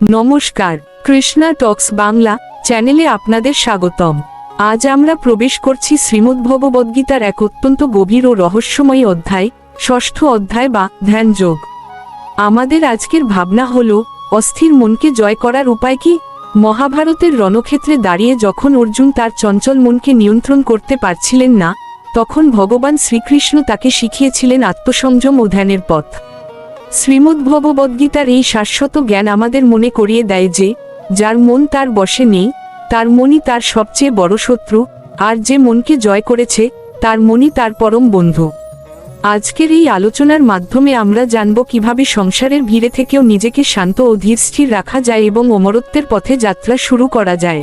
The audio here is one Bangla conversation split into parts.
নমস্কার, কৃষ্ণা টক্স বাংলা চ্যানেলে আপনাদের স্বাগতম। আজ আমরা প্রবেশ করছি শ্রীমদ্ভগবদ্গীতার এক অত্যন্ত গভীর ও রহস্যময়ী অধ্যায়, ষষ্ঠ অধ্যায় বা ধ্যান যোগ। আমাদের আজকের ভাবনা হল, অস্থির মনকে জয় করার উপায় কি? মহাভারতের রণক্ষেত্রে দাঁড়িয়ে যখন অর্জুন তার চঞ্চল মনকে নিয়ন্ত্রণ করতে পারছিলেন না, তখন ভগবান শ্রীকৃষ্ণ তাকে শিখিয়েছিলেন আত্মসংযম ও ধ্যানের পথ। শ্রীমদ্ভগবদ্গীতার এই শাশ্বত জ্ঞান আমাদের মনে করিয়ে দেয় যে, যার মন তার বশে নেই, তার মনই তার সবচেয়ে বড় শত্রু, আর যে মনকে জয় করেছে, তার মনই তার পরম বন্ধু। আজকের এই আলোচনার মাধ্যমে আমরা জানব কিভাবে সংসারের ভিড়ে থেকেও নিজেকে শান্ত ও ধীরস্থির রাখা যায় এবং অমরত্বের পথে যাত্রা শুরু করা যায়।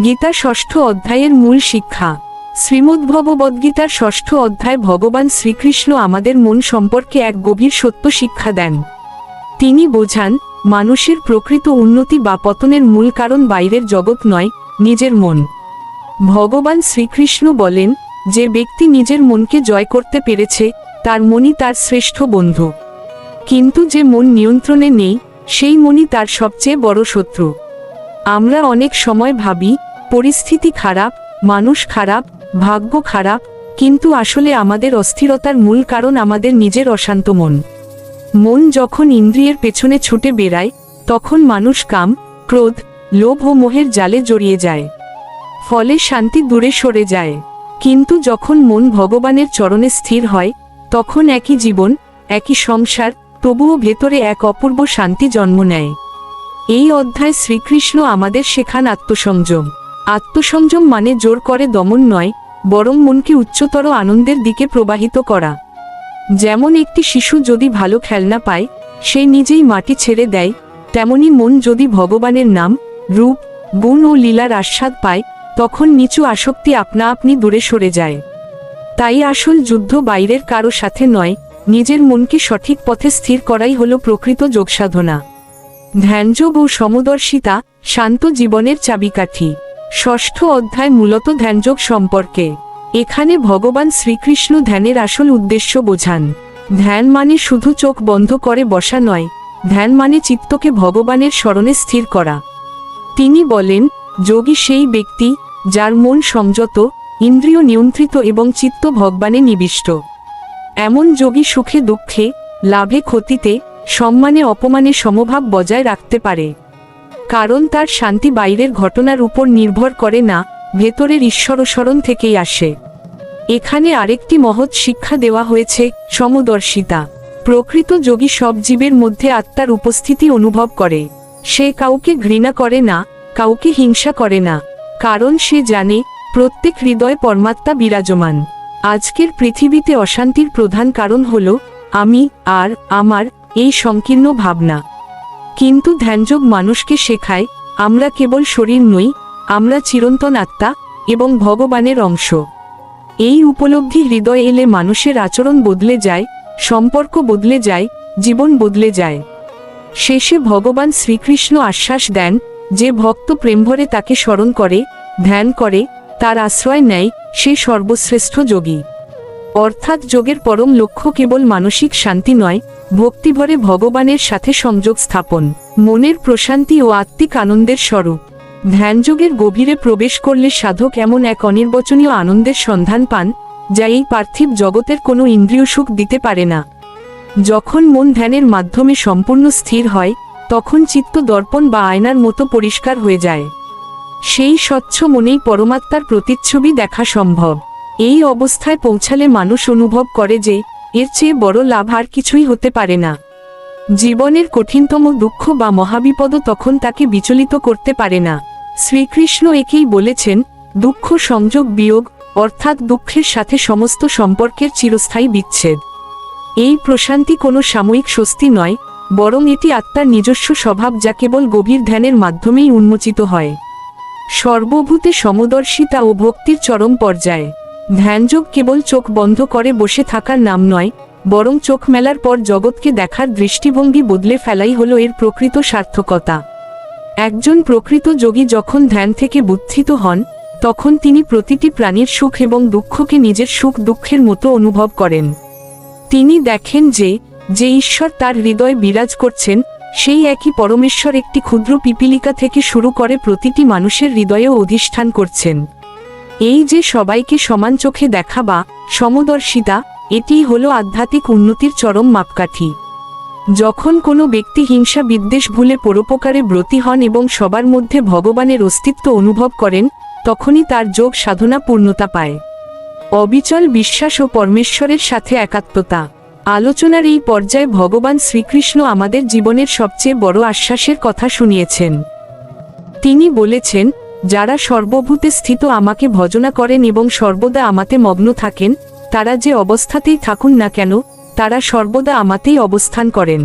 গীতা ষষ্ঠ অধ্যায়ের মূল শিক্ষা। শ্রীমদ্ভগবদ্গীতার ষষ্ঠ অধ্যায় ভগবান শ্রীকৃষ্ণ আমাদের মন সম্পর্কে এক গভীর সত্য শিক্ষা দেন। তিনি বোঝান, মানুষের প্রকৃত উন্নতি বা পতনের মূল কারণ বাইরের জগৎ নয়, নিজের মন। ভগবান শ্রীকৃষ্ণ বলেন, যে ব্যক্তি নিজের মনকে জয় করতে পেরেছে, তার মনই তার শ্রেষ্ঠ বন্ধু। কিন্তু যে মন নিয়ন্ত্রণে নেই, সেই মনই তার সবচেয়ে বড় শত্রু। আমরা অনেক সময় ভাবি, পরিস্থিতি খারাপ, মানুষ খারাপ, ভাগ্য খারাপ, কিন্তু আসলে আমাদের অস্থিরতার মূল কারণ আমাদের নিজের অশান্ত মন। মন যখন ইন্দ্রিয়ের পেছনে ছুটে বেড়ায়, তখন মানুষ কাম, ক্রোধ, লোভ ও মোহের জালে জড়িয়ে যায়। ফলে শান্তি দূরে সরে যায়। কিন্তু যখন মন ভগবানের চরণে স্থির হয়, তখন একই জীবন, একই সংসার, তবুও ভেতরে এক অপূর্ব শান্তি জন্ম নেয়। এই অধ্যায় শ্রীকৃষ্ণ আমাদের শেখান আত্মসংযম। আত্মসংযম মানে জোর করে দমন নয়, বরং মনকে উচ্চতর আনন্দের দিকে প্রবাহিত করা। যেমন একটি শিশু যদি ভালো খেলনা পায়, সে নিজেই মাটি ছেড়ে দেয়, তেমনি মন যদি ভগবানের নাম, রূপ, গুণ ও লীলার আস্বাদ পায়, তখন নিচু আসক্তি আপনা আপনি দূরে সরে যায়। তাই আসল যুদ্ধ বাইরের কারো সাথে নয়, নিজের মনকে সঠিক পথে স্থির করাই হলো প্রকৃত যোগসাধনা। ধ্যানযোগ ও সমদর্শিতা, শান্ত জীবনের চাবিকাঠি। ষষ্ঠ অধ্যায় মূলত ধ্যানযোগ সম্পর্কে। এখানে ভগবান শ্রীকৃষ্ণ ধ্যানের আসল উদ্দেশ্য বোঝান। ধ্যান মানে শুধু চোখ বন্ধ করে বসা নয়, ধ্যান মানে চিত্তকে ভগবানের স্মরণে স্থির করা। তিনি বলেন, যোগী সেই ব্যক্তি, যার মন সংযত, ইন্দ্রিয় নিয়ন্ত্রিত এবং চিত্ত ভগবানে নিবিষ্ট। এমন যোগী সুখে দুঃখে, লাভে ক্ষতিতে, সম্মানে অপমানে সমভাব বজায় রাখতে পারে। কারণ তার শান্তি বাইরের ঘটনার উপর নির্ভর করে না, ভেতরের ঈশ্বরস্মরণ থেকেই আসে। এখানে আরেকটি মহৎ শিক্ষা দেওয়া হয়েছে, সমদর্শিতা। প্রকৃত যোগী সব জীবের মধ্যে আত্মার উপস্থিতি অনুভব করে। সে কাউকে ঘৃণা করে না, কাউকে হিংসা করে না, কারণ সে জানে, প্রত্যেক হৃদয়ে পরমাত্মা বিরাজমান। আজকের পৃথিবীতে অশান্তির প্রধান কারণ হল আমি আর আমার এই সংকীর্ণ ভাবনা। কিন্তু ধ্যানযোগ মানুষকে শেখায়, আমরা কেবল শরীর নই, আমরা চিরন্তন আত্মা এবং ভগবানের অংশ। এই উপলব্ধি হৃদয়ে এলে মানুষের আচরণ বদলে যায়, সম্পর্ক বদলে যায়, জীবন বদলে যায়। শেষে ভগবান শ্রীকৃষ্ণ আশ্বাস দেন, যে ভক্ত প্রেমভরে তাকে স্মরণ করে, ধ্যান করে, তার আশ্রয় নেয়, সে সর্বশ্রেষ্ঠ যোগী। অর্থাৎ যোগের পরম লক্ষ্য কেবল মানসিক শান্তি নয়, ভক্তিভরে ভগবানের সাথে সংযোগ স্থাপন, মনের প্রশান্তি ও আত্মিক আনন্দের স্বরূপ। ধ্যানযোগের গভীরে প্রবেশ করলে সাধক এমন এক অনির্বচনীয় আনন্দের সন্ধান পান, যা এই পার্থিব জগতের কোনো ইন্দ্রিয় সুখ দিতে পারে না। যখন মন ধ্যানের মাধ্যমে সম্পূর্ণ স্থির হয়, তখন চিত্ত দর্পণ বা আয়নার মতো পরিষ্কার হয়ে যায়। সেই স্বচ্ছ মনেই পরমাত্মার প্রতিচ্ছবি দেখা সম্ভব। এই অবস্থায় পৌঁছালে মানুষ অনুভব করে যে, এর চেয়ে বড় লাভ আর কিছুই হতে পারে না। জীবনের কঠিনতম দুঃখ বা মহাবিপদও তখন তাকে বিচলিত করতে পারে না। শ্রীকৃষ্ণ একেই বলেছেন, দুঃখ সংযোগ বিয়োগ, অর্থাৎ দুঃখের সাথে সমস্ত সম্পর্কের চিরস্থায়ী বিচ্ছেদ। এই প্রশান্তি কোনো সাময়িক স্বস্তি নয়, বরং এটি আত্মার নিজস্ব স্বভাব, যা কেবল গভীর ধ্যানের মাধ্যমেই উন্মোচিত হয়। সর্বভূতে সমদর্শিতা ও ভক্তির চরম পর্যায়ে। ধ্যানযোগ কেবল চোখ বন্ধ করে বসে থাকার নাম নয়, বরং চোখ মেলার পর জগৎকে দেখার দৃষ্টিভঙ্গি বদলে ফেলাই হলো এর প্রকৃত সার্থকতা। একজন প্রকৃত যোগী যখন ধ্যান থেকে বুদ্ধিত হন, তখন তিনি প্রতিটি প্রাণীর সুখ এবং দুঃখকে নিজের সুখ দুঃখের মতো অনুভব করেন। তিনি দেখেন যে, যে ঈশ্বর তার হৃদয়ে বিরাজ করছেন, সেই একই পরমেশ্বর একটি ক্ষুদ্র পিপীলিকা থেকে শুরু করে প্রতিটি মানুষের হৃদয়েও অধিষ্ঠান করছেন। এই যে সবাইকে সমান চোখে দেখা বা সমদর্শিতা, এটিই হলো আধ্যাত্মিক উন্নতির চরম মাপকাঠি। যখন কোনো ব্যক্তি হিংসা বিদ্বেষ ভুলে পরোপকারে ব্রতী হন এবং সবার মধ্যে ভগবানের অস্তিত্ব অনুভব করেন, তখনই তার যোগ সাধনা পূর্ণতা পায়। অবিচল বিশ্বাস ও পরমেশ্বরের সাথে একাত্মতা। আলোচনার এই পর্যায়ে ভগবান শ্রীকৃষ্ণ আমাদের জীবনের সবচেয়ে বড় আশ্বাসের কথা শুনিয়েছেন। তিনি বলেছেন, যারা সর্বভূতে স্থিত আমাকে ভজনা করেন এবং সর্বদা আমাতে মগ্ন থাকেন, তারা যে অবস্থাতেই থাকুন না কেন, তারা সর্বদা আমাতেই অবস্থান করেন।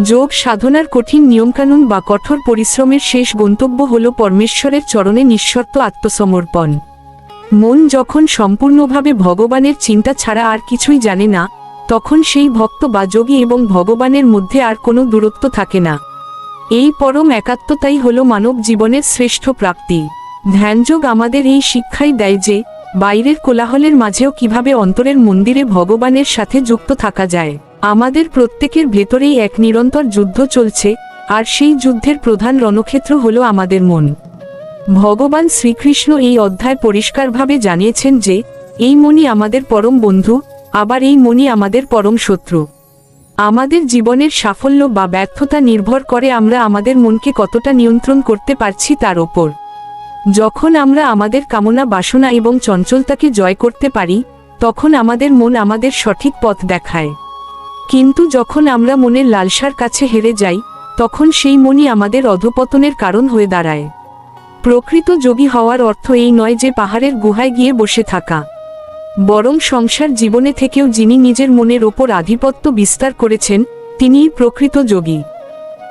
যোগ সাধনার কঠিন নিয়মকানুন বা কঠোর পরিশ্রমের শেষ গন্তব্য হল পরমেশ্বরের চরণে নিঃশর্ত আত্মসমর্পণ। মন যখন সম্পূর্ণভাবে ভগবানের চিন্তা ছাড়া আর কিছুই জানে না, তখন সেই ভক্ত বা যোগী এবং ভগবানের মধ্যে আর কোনো দূরত্ব থাকে না। এই পরম একাত্মতাই হল মানব জীবনের শ্রেষ্ঠ প্রাপ্তি। ধ্যানযোগ আমাদের এই শিক্ষাই দেয় যে, বাইরের কোলাহলের মাঝেও কিভাবে অন্তরের মন্দিরে ভগবানের সাথে যুক্ত থাকা যায়। আমাদের প্রত্যেকের ভেতরেই এক নিরন্তর যুদ্ধ চলছে, আর সেই যুদ্ধের প্রধান রণক্ষেত্র হল আমাদের মন। ভগবান শ্রীকৃষ্ণ এই অধ্যায় পরিষ্কারভাবে জানিয়েছেন যে, এই মনই আমাদের পরম বন্ধু, আবার এই মনই আমাদের পরম শত্রু। আমাদের জীবনের সাফল্য বা ব্যর্থতা নির্ভর করে আমরা আমাদের মনকে কতটা নিয়ন্ত্রণ করতে পারছি তার ওপর। যখন আমরা আমাদের কামনা বাসনা এবং চঞ্চলতাকে জয় করতে পারি, তখন আমাদের মন আমাদের সঠিক পথ দেখায়। কিন্তু যখন আমরা মনের লালসার কাছে হেরে যাই, তখন সেই মনই আমাদের অধঃপতনের কারণ হয়ে দাঁড়ায়। প্রকৃত যোগী হওয়ার অর্থ এই নয় যে পাহাড়ের গুহায় গিয়ে বসে থাকা, বরং সংসার জীবনে থেকেও যিনি নিজের মনের ওপর আধিপত্য বিস্তার করেছেন, তিনিই প্রকৃত যোগী।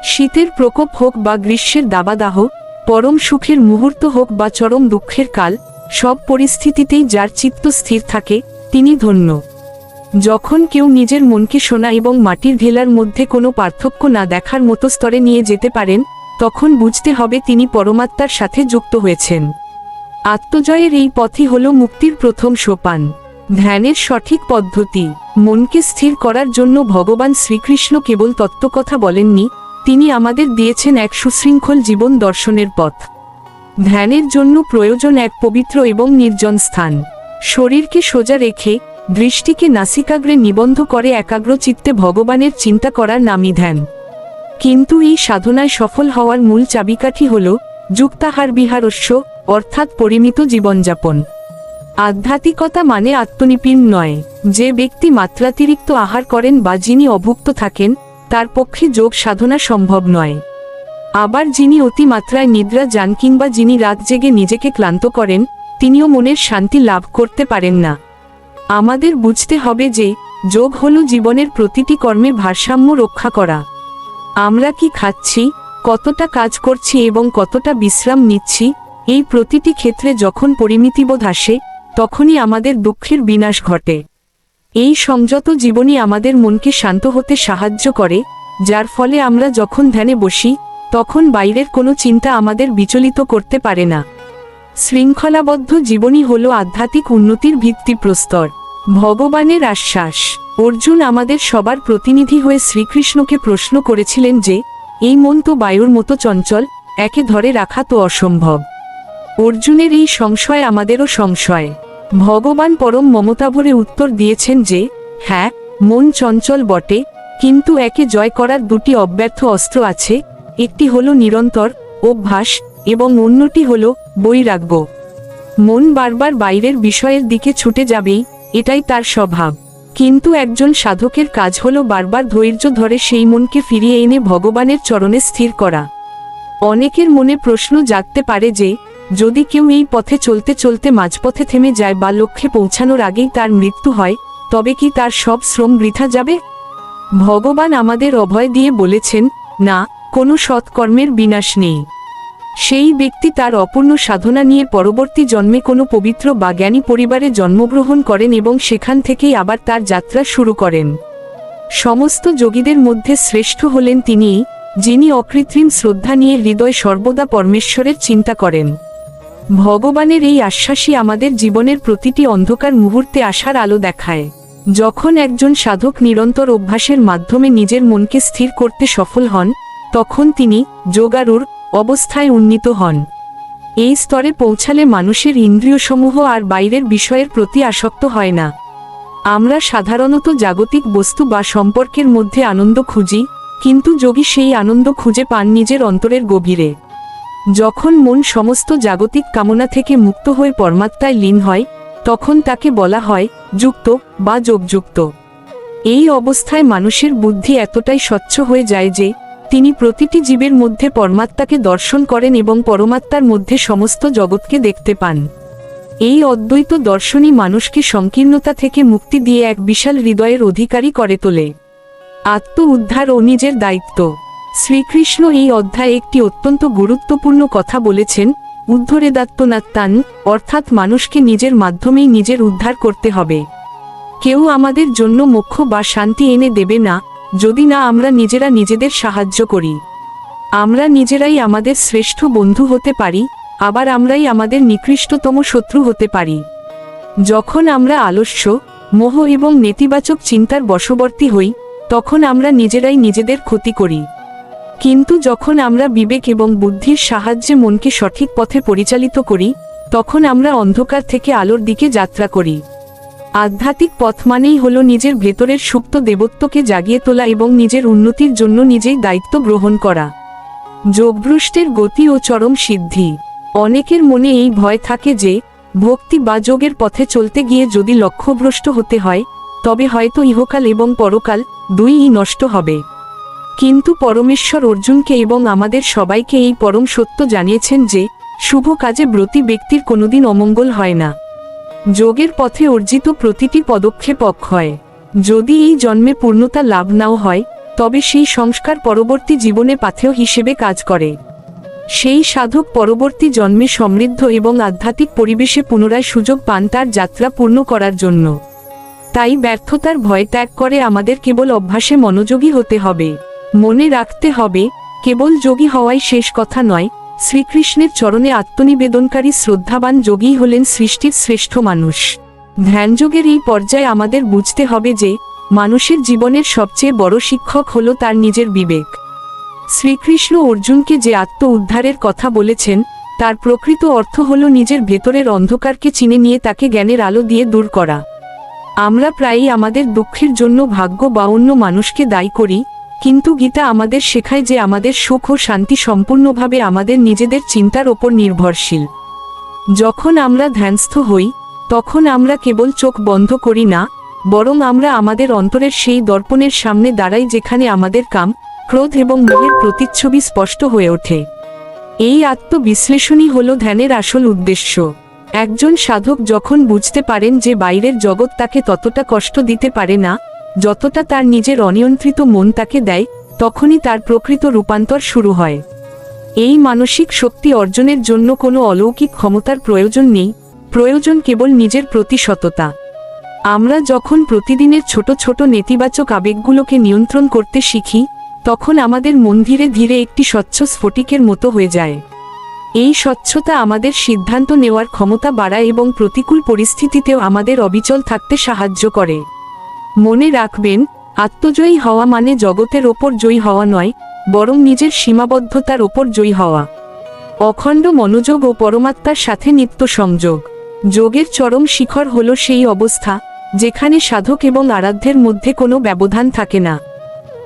শীতের প্রকোপ হোক বা গ্রীষ্মের দাবাদাহ, পরম সুখের মুহূর্ত হোক বা চরম দুঃখের কাল, সব পরিস্থিতিতেই যার চিত্ত স্থির থাকে, তিনি ধন্য। যখন কেউ নিজের মনকে সোনা এবং মাটির ঢেলার মধ্যে কোনো পার্থক্য না দেখার মতো স্তরে নিয়ে যেতে পারেন, তখন বুঝতে হবে তিনি পরমাত্মার সাথে যুক্ত হয়েছেন। আত্মজয়ের এই পথই হল মুক্তির প্রথম সোপান। ধ্যানের সঠিক পদ্ধতি। মনকে স্থির করার জন্য ভগবান শ্রীকৃষ্ণ কেবল তত্ত্বকথা বলেননি, তিনি আমাদের দিয়েছেন এক সুশৃঙ্খল জীবন দর্শনের পথ। ধ্যানের জন্য প্রয়োজন এক পবিত্র এবং নির্জন স্থান। শরীরকে সোজা রেখে, দৃষ্টিকে নাসিকাগ্রে নিবন্ধ করে একাগ্র চিত্তে ভগবানের চিন্তা করার নামই ধ্যান। কিন্তু এই সাধনায় সফল হওয়ার মূল চাবিকাঠি হল যুক্তাহার বিহারস্য, অর্থাৎ পরিমিত জীবনযাপন। আধ্যাত্মিকতা মানে আত্মনিপীড়ন নয়। যে ব্যক্তি মাত্রাতিরিক্ত আহার করেন বা যিনি অভুক্ত থাকেন, তার পক্ষে যোগ সাধনা সম্ভব নয়। আবার যিনি অতিমাত্রায় নিদ্রা যান কিংবা যিনি রাত জেগে নিজেকে ক্লান্ত করেন, তিনিও মনের শান্তি লাভ করতে পারেন না। আমাদের বুঝতে হবে যে, যোগ হল জীবনের প্রতিটি কর্মে ভারসাম্য রক্ষা করা। আমরা কি খাচ্ছি, কতটা কাজ করছি এবং কতটা বিশ্রাম নিচ্ছি, এই প্রতিটি ক্ষেত্রে যখন পরিমিতিবোধ আসে, তখনই আমাদের দুঃখের বিনাশ ঘটে। এই সংযত জীবনই আমাদের মনকে শান্ত হতে সাহায্য করে, যার ফলে আমরা যখন ধ্যানে বসি, তখন বাইরের কোনো চিন্তা আমাদের বিচলিত করতে পারে না। শৃঙ্খলাবদ্ধ জীবনই হল আধ্যাত্মিক উন্নতির ভিত্তিপ্রস্তর। ভগবানের আশ্বাস। অর্জুন আমাদের সবার প্রতিনিধি হয়ে শ্রীকৃষ্ণকে প্রশ্ন করেছিলেন যে, এই মন তো বায়ুর মতো চঞ্চল, একে ধরে রাখা তো অসম্ভব। অর্জুনের এই সংশয় আমাদেরও সংশয়। ভগবান পরম মমতাভরে উত্তর দিয়েছেন যে, হ্যাঁ, মন চঞ্চল বটে, কিন্তু একে জয় করার দুটি অব্যর্থ অস্ত্র আছে, একটি হল নিরন্তর অভ্যাস এবং অন্যটি হল বৈরাগ্য। মন বারবার বাইরের বিষয়ের দিকে ছুটে যাবেই, এটাই তার স্বভাব। কিন্তু একজন সাধকের কাজ হল বারবার ধৈর্য ধরে সেই মনকে ফিরিয়ে এনে ভগবানের চরণে স্থির করা। অনেকের মনে প্রশ্ন জাগতে পারে যে, যদি কেউ এই পথে চলতে চলতে মাঝপথে থেমে যায় বা লক্ষ্যে পৌঁছানোর আগেই তার মৃত্যু হয়, তবে কি তার সব শ্রম বৃথা যাবে? ভগবান আমাদের অভয় দিয়ে বলেছেন, না, কোনো সৎকর্মের বিনাশ নেই। সেই ব্যক্তি তার অপূর্ণ সাধনা নিয়ে পরবর্তী জন্মে কোনো পবিত্র বা জ্ঞানী পরিবারে জন্মগ্রহণ করেন এবং সেখান থেকেই আবার তার যাত্রা শুরু করেন। সমস্ত যোগীদের মধ্যে শ্রেষ্ঠ হলেন তিনিই, যিনি অকৃত্রিম শ্রদ্ধা নিয়ে হৃদয় সর্বদা পরমেশ্বরের চিন্তা করেন। ভগবানের এই আশ্বাসই আমাদের জীবনের প্রতিটি অন্ধকার মুহূর্তে আশার আলো দেখায়। যখন একজন সাধক নিরন্তর অভ্যাসের মাধ্যমে নিজের মনকে স্থির করতে সফল হন, তখন তিনি যোগারূঢ় অবস্থায় উন্নীত হন। এই স্তরে পৌঁছালে মানুষের ইন্দ্রিয়সমূহ আর বাইরের বিষয়ের প্রতি আসক্ত হয় না। আমরা সাধারণত জাগতিক বস্তু বা সম্পর্কের মধ্যে আনন্দ খুঁজি, কিন্তু যোগী সেই আনন্দ খুঁজে পান নিজের অন্তরের গভীরে। যখন মন সমস্ত জাগতিক কামনা থেকে মুক্ত হয়ে পরমাত্মায় লীন হয়, তখন তাকে বলা হয় যুক্ত বা যোগযুক্ত। এই অবস্থায় মানুষের বুদ্ধি এতটাই স্বচ্ছ হয়ে যায় যে তিনি প্রতিটি জীবের মধ্যে পরমাত্মাকে দর্শন করেন এবং পরমাত্মার মধ্যে সমস্ত জগৎকে দেখতে পান। এই অদ্বৈত দর্শনই মানুষকে সংকীর্ণতা থেকে মুক্তি দিয়ে এক বিশাল হৃদয়ের অধিকারী করে তোলে। আত্ম উদ্ধার ও নিজের দায়িত্ব। শ্রীকৃষ্ণ এই অধ্যায়ে একটি অত্যন্ত গুরুত্বপূর্ণ কথা বলেছেন, উদ্ধরেদাত্মনাত্মান, অর্থাৎ মানুষকে নিজের মাধ্যমেই নিজের উদ্ধার করতে হবে। কেউ আমাদের জন্য মোক্ষ বা শান্তি এনে দেবে না, যদি না আমরা নিজেরা নিজেদের সাহায্য করি। আমরা নিজেরাই আমাদের শ্রেষ্ঠ বন্ধু হতে পারি, আবার আমরাই আমাদের নিকৃষ্টতম শত্রু হতে পারি। যখন আমরা আলস্য, মোহ এবং নেতিবাচক চিন্তার বশবর্তী হই, তখন আমরা নিজেরাই নিজেদের ক্ষতি করি। কিন্তু যখন আমরা বিবেক এবং বুদ্ধির সাহায্যে মনকে সঠিক পথে পরিচালিত করি, তখন আমরা অন্ধকার থেকে আলোর দিকে যাত্রা করি। আধ্যাত্মিক পথ মানেই হলো নিজের ভেতরের সুপ্ত দেবত্বকে জাগিয়ে তোলা এবং নিজের উন্নতির জন্য নিজেই দায়িত্ব গ্রহণ করা। যোগভ্রষ্টের গতি ও চরম সিদ্ধি। অনেকের মনে এই ভয় থাকে যে ভক্তি বা যোগের পথে চলতে গিয়ে যদি লক্ষ্যভ্রষ্ট হতে হয়, তবে হয়তো ইহকাল এবং পরকাল দুইই নষ্ট হবে। কিন্তু পরমেশ্বর অর্জুনকে এবং আমাদের সবাইকে এই পরম সত্য জানিয়েছেন যে শুভ কাজে ব্রতী ব্যক্তির কোনোদিন অমঙ্গল হয় না। যোগের পথে অর্জিত প্রতিটি পদক্ষেপ অক্ষয়। যদি এই জন্মে পূর্ণতা লাভ নাও হয়, তবে সেই সংস্কার পরবর্তী জীবনে পাথেয় হিসেবে কাজ করে। সেই সাধক পরবর্তী জন্মে সমৃদ্ধ এবং আধ্যাত্মিক পরিবেশে পুনরায় সুযোগ পান তার যাত্রা পূর্ণ করার জন্য। তাই ব্যর্থতার ভয় ত্যাগ করে আমাদের কেবল অভ্যাসে মনোযোগী হতে হবে। মনে রাখতে হবে, কেবল যোগী হওয়াই শেষ কথা নয়, শ্রীকৃষ্ণের চরণে আত্মনিবেদনকারী শ্রদ্ধাবান যোগীই হলেন সৃষ্টির শ্রেষ্ঠ মানুষ। ধ্যানযোগের এই পর্যায়ে আমাদের বুঝতে হবে যে মানুষের জীবনের সবচেয়ে বড় শিক্ষক হল তার নিজের বিবেক। শ্রীকৃষ্ণ অর্জুনকে যে আত্ম উদ্ধারের কথা বলেছেন, তার প্রকৃত অর্থ হল নিজের ভেতরের অন্ধকারকে চিনে নিয়ে তাকে জ্ঞানের আলো দিয়ে দূর করা। আমরা প্রায়ই আমাদের দুঃখের জন্য ভাগ্য বা অন্য মানুষকে দায়ী করি, কিন্তু গীতা আমাদের শেখায় যে আমাদের সুখ ও শান্তি সম্পূর্ণভাবে আমাদের নিজেদের চিন্তার ওপর নির্ভরশীল। যখন আমরা ধ্যানস্থ হই, তখন আমরা কেবল চোখ বন্ধ করি না, বরং আমরা আমাদের অন্তরের সেই দর্পণের সামনে দাঁড়াই যেখানে আমাদের কাম, ক্রোধ এবং মোহের প্রতিচ্ছবি স্পষ্ট হয়ে ওঠে। এই আত্মবিশ্লেষণই হল ধ্যানের আসল উদ্দেশ্য। একজন সাধক যখন বুঝতে পারেন যে বাইরের জগৎ তাকে ততটা কষ্ট দিতে পারে না যতটা তার নিজের অনিয়ন্ত্রিত মন তাকে দেয়, তখনই তার প্রকৃত রূপান্তর শুরু হয়। এই মানসিক শক্তি অর্জনের জন্য কোনো অলৌকিক ক্ষমতার প্রয়োজন নেই, প্রয়োজন কেবল নিজের প্রতি সততা। আমরা যখন প্রতিদিনের ছোট ছোট নেতিবাচক আবেগগুলোকে নিয়ন্ত্রণ করতে শিখি, তখন আমাদের মন ধীরে ধীরে একটি স্বচ্ছ স্ফটিকের মতো হয়ে যায়। এই স্বচ্ছতা আমাদের সিদ্ধান্ত নেওয়ার ক্ষমতা বাড়ায় এবং প্রতিকূল পরিস্থিতিতেও আমাদের অবিচল থাকতে সাহায্য করে। মনে রাখবেন, আত্মজয়ী হওয়া মানে জগতের ওপর জয়ী হওয়া নয়, বরং নিজের সীমাবদ্ধতার ওপর জয়ী হওয়া। অখণ্ড মনোযোগ ও পরমাত্মার সাথে নিত্য সংযোগ। যোগের চরম শিখর হল সেই অবস্থা যেখানে সাধক এবং আরাধ্যের মধ্যে কোনো ব্যবধান থাকে না।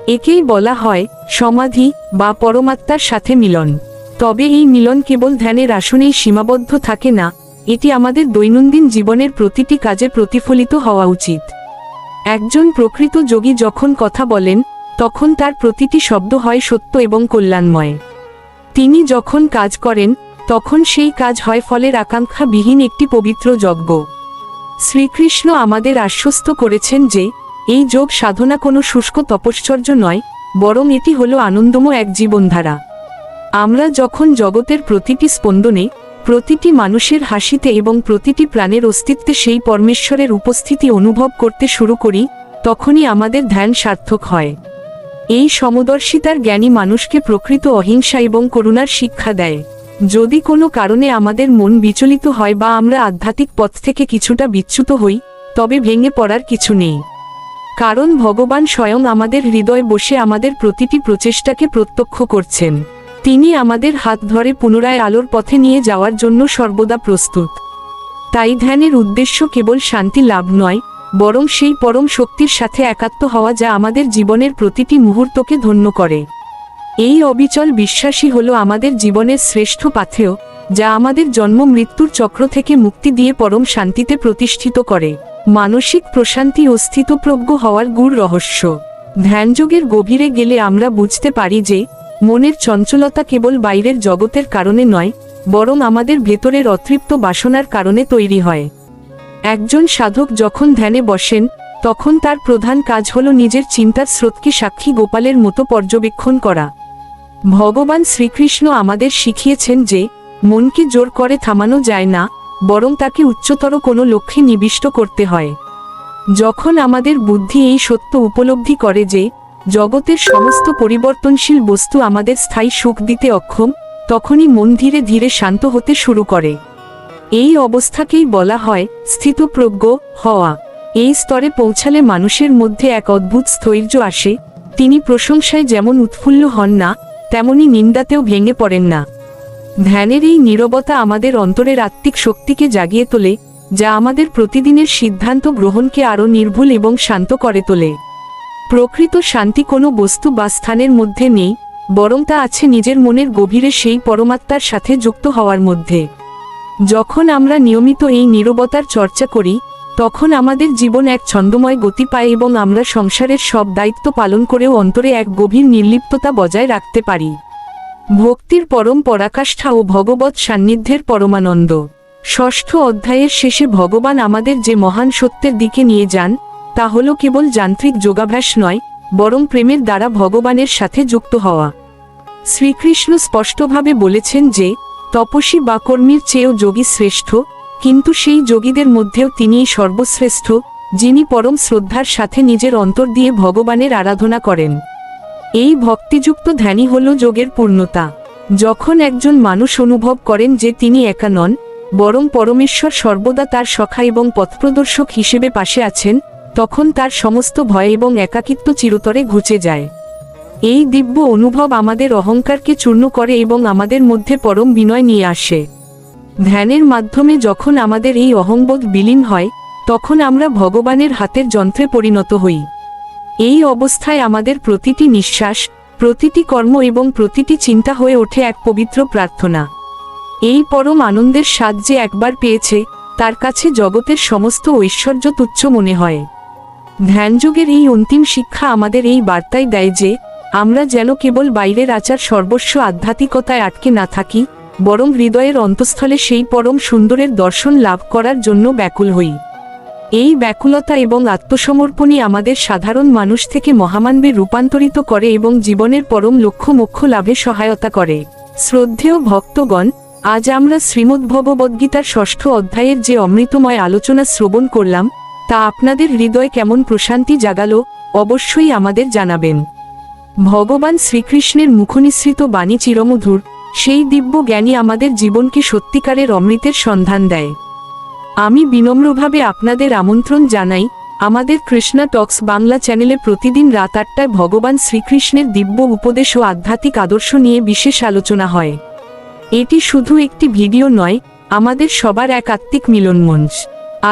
একেই বলা হয় সমাধি বা পরমাত্মার সাথে মিলন। তবে এই মিলন কেবল ধ্যানের আসনেই সীমাবদ্ধ থাকে না, এটি আমাদের দৈনন্দিন জীবনের প্রতিটি কাজে প্রতিফলিত হওয়া উচিত। একজন প্রকৃত যোগী যখন কথা বলেন, তখন তার প্রতিটি শব্দ হয় সত্য এবং কল্যাণময়। তিনি যখন কাজ করেন, তখন সেই কাজ হয় ফলের আকাঙ্ক্ষাবিহীন একটি পবিত্র যজ্ঞ। শ্রীকৃষ্ণ আমাদের আশ্বস্ত করেছেন যে এই যোগ সাধনা কোনো শুষ্ক তপশ্চর্য নয়, বরং এটি হলো আনন্দময় এক জীবনধারা। আমরা যখন জগতের প্রতিটি স্পন্দনে, প্রতিটি মানুষের হাসিতে এবং প্রতিটি প্রাণের অস্তিত্বে সেই পরমেশ্বরের উপস্থিতি অনুভব করতে শুরু করি, তখনই আমাদের ধ্যান সার্থক হয়। এই সমদর্শিতার জ্ঞানী মানুষকে প্রকৃত অহিংসা এবং করুণার শিক্ষা দেয়। যদি কোনো কারণে আমাদের মন বিচলিত হয় বা আমরা আধ্যাত্মিক পথ থেকে কিছুটা বিচ্যুত হই, তবে ভেঙে পড়ার কিছু নেই, কারণ ভগবান স্বয়ং আমাদের হৃদয়ে বসে আমাদের প্রতিটি প্রচেষ্টাকে প্রত্যক্ষ করছেন। তিনি আমাদের হাত ধরে পুনরায় আলোর পথে নিয়ে যাওয়ার জন্য সর্বদা প্রস্তুত। তাই ধ্যানের উদ্দেশ্য কেবল শান্তি লাভ নয়, বরং সেই পরম শক্তির সাথে একাত্ম হওয়া যা আমাদের জীবনের প্রতিটি মুহূর্তকে ধন্য করে। এই অবিচল বিশ্বাসই হলো আমাদের জীবনের শ্রেষ্ঠ পাথেয়, যা আমাদের জন্ম মৃত্যুর চক্র থেকে মুক্তি দিয়ে পরম শান্তিতে প্রতিষ্ঠিত করে। মানসিক প্রশান্তি ও স্থিতপ্রজ্ঞ হওয়ার গূঢ় রহস্য। ধ্যানযোগের গভীরে গেলে আমরা বুঝতে পারি যে মনের চঞ্চলতা কেবল বাইরের জগতের কারণে নয়, বরং আমাদের ভেতরের অতৃপ্ত বাসনার কারণে তৈরি হয়। একজন সাধক যখন ধ্যানে বসেন, তখন তার প্রধান কাজ হল নিজের চিন্তার স্রোতকে সাক্ষী গোপালের মতো পর্যবেক্ষণ করা। ভগবান শ্রীকৃষ্ণ আমাদের শিখিয়েছেন যে মনকে জোর করে থামানো যায় না, বরং তাকে উচ্চতর কোনো লক্ষ্যে নিবিষ্ট করতে হয়। যখন আমাদের বুদ্ধি এই সত্য উপলব্ধি করে যে জগতের সমস্ত পরিবর্তনশীল বস্তু আমাদের স্থায়ী সুখ দিতে অক্ষম, তখনই মন ধীরে ধীরে শান্ত হতে শুরু করে। এই অবস্থাকেই বলা হয় স্থিতপ্রজ্ঞ হওয়া। এই স্তরে পৌঁছালে মানুষের মধ্যে এক অদ্ভুত স্থৈর্য আসে। তিনি প্রশংসায় যেমন উৎফুল্ল হন না, তেমনি নিন্দাতেও ভেঙে পড়েন না। ধ্যানের এই নীরবতা আমাদের অন্তরের আত্মিক শক্তিকে জাগিয়ে তোলে, যা আমাদের প্রতিদিনের সিদ্ধান্ত গ্রহণকে আরও নির্ভুল এবং শান্ত করে তোলে। প্রকৃত শান্তি কোনো বস্তু বা স্থানের মধ্যে নেই, বরং তা আছে নিজের মনের গভীরে সেই পরমাত্মার সাথে যুক্ত হওয়ার মধ্যে। যখন আমরা নিয়মিত এই নীরবতার চর্চা করি, তখন আমাদের জীবন এক ছন্দময় গতি পায় এবং আমরা সংসারের সব দায়িত্ব পালন করেও অন্তরে এক গভীর নির্লিপ্ততা বজায় রাখতে পারি। ভক্তির পরম পরাকাষ্ঠা ও ভগবৎ সান্নিধ্যের পরমানন্দ। ষষ্ঠ অধ্যায়ের শেষে ভগবান আমাদের যে মহান সত্যের দিকে নিয়ে যান, তা হল কেবল যান্ত্রিক যোগাভ্যাস নয়, বরং প্রেমের দ্বারা ভগবানের সাথে যুক্ত হওয়া। শ্রীকৃষ্ণ স্পষ্টভাবে বলেছেন যে তপস্বী বা কর্মীর চেয়েও যোগী শ্রেষ্ঠ, কিন্তু সেই যোগীদের মধ্যেও তিনিই সর্বশ্রেষ্ঠ, যিনি পরম শ্রদ্ধার সাথে নিজের অন্তর দিয়ে ভগবানের আরাধনা করেন। এই ভক্তিযুক্ত ধ্যানই হল যোগের পূর্ণতা। যখন একজন মানুষ অনুভব করেন যে তিনি একা নন, বরং পরমেশ্বর সর্বদা তার সখা এবং পথপ্রদর্শক হিসেবে পাশে আছেন, তখন তার সমস্ত ভয় এবং একাকিত্ব চিরতরে ঘুচে যায়। এই দিব্য অনুভব আমাদের অহংকারকে চূর্ণ করে এবং আমাদের মধ্যে পরম বিনয় নিয়ে আসে। ধ্যানের মাধ্যমে যখন আমাদের এই অহংবোধ বিলীন হয়, তখন আমরা ভগবানের হাতের যন্ত্রে পরিণত হই। এই অবস্থায় আমাদের প্রতিটি নিঃশ্বাস, প্রতিটি কর্ম এবং প্রতিটি চিন্তা হয়ে ওঠে এক পবিত্র প্রার্থনা। এই পরম আনন্দের স্বাদ যে একবার পেয়েছে, তার কাছে জগতের সমস্ত ঐশ্বর্য তুচ্ছ মনে হয়। ধ্যানযোগের এই অন্তিম শিক্ষা আমাদের এই বার্তাই দেয় যে আমরা যেন কেবল বাইরের আচার সর্বস্ব আধ্যাত্মিকতায় আটকে না থাকি, বরং হৃদয়ের অন্তঃস্থলে সেই পরম সুন্দরের দর্শন লাভ করার জন্য ব্যাকুল হই। এই ব্যাকুলতা এবং আত্মসমর্পণই আমাদের সাধারণ মানুষ থেকে মহামানবে রূপান্তরিত করে এবং জীবনের পরম লক্ষ্য মোক্ষ লাভে সহায়তা করে। শ্রদ্ধেয় ভক্তগণ, আজ আমরা শ্রীমদ্ভগবদ্গীতার ষষ্ঠ অধ্যায়ের যে অমৃতময় আলোচনা শ্রবণ করলাম, তা আপনাদের হৃদয়ে কেমন প্রশান্তি জাগালো, অবশ্যই আমাদের জানাবেন। ভগবান শ্রীকৃষ্ণের মুখনিসৃত বাণী চিরমধুর, সেই দিব্য জ্ঞানী আমাদের জীবনকে সত্যিকারের অমৃতের সন্ধান দেয়। আমি বিনম্রভাবে আপনাদের আমন্ত্রণ জানাই, আমাদের কৃষ্ণা টক্স বাংলা চ্যানেলে প্রতিদিন রাত ৮টায় ভগবান শ্রীকৃষ্ণের দিব্য উপদেশ ও আধ্যাত্মিক আদর্শ নিয়ে বিশেষ আলোচনা হয়। এটি শুধু একটি ভিডিও নয়, আমাদের সবার এক আত্মিক মিলনমঞ্চ।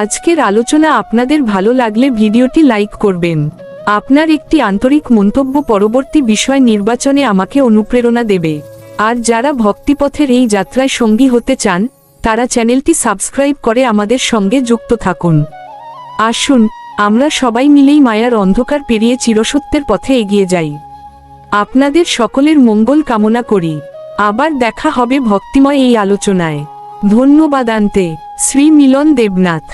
আজকের আলোচনা আপনাদের ভালো লাগলে ভিডিওটি লাইক করবেন। আপনার একটি আন্তরিক মন্তব্য পরবর্তী বিষয় নির্বাচনে আমাকে অনুপ্রেরণা দেবে। আর যারা ভক্তিপথের এই যাত্রায় সঙ্গী হতে চান, তারা চ্যানেলটি সাবস্ক্রাইব করে আমাদের সঙ্গে যুক্ত থাকুন। আসুন, আমরা সবাই মিলেই মায়ার অন্ধকার পেরিয়ে চিরসত্যের পথে এগিয়ে যাই। আপনাদের সকলের মঙ্গল কামনা করি। আবার দেখা হবে ভক্তিময় এই আলোচনায়। ধন্যবাদ। আন্তে শ্রী মিলন দেবনাথ।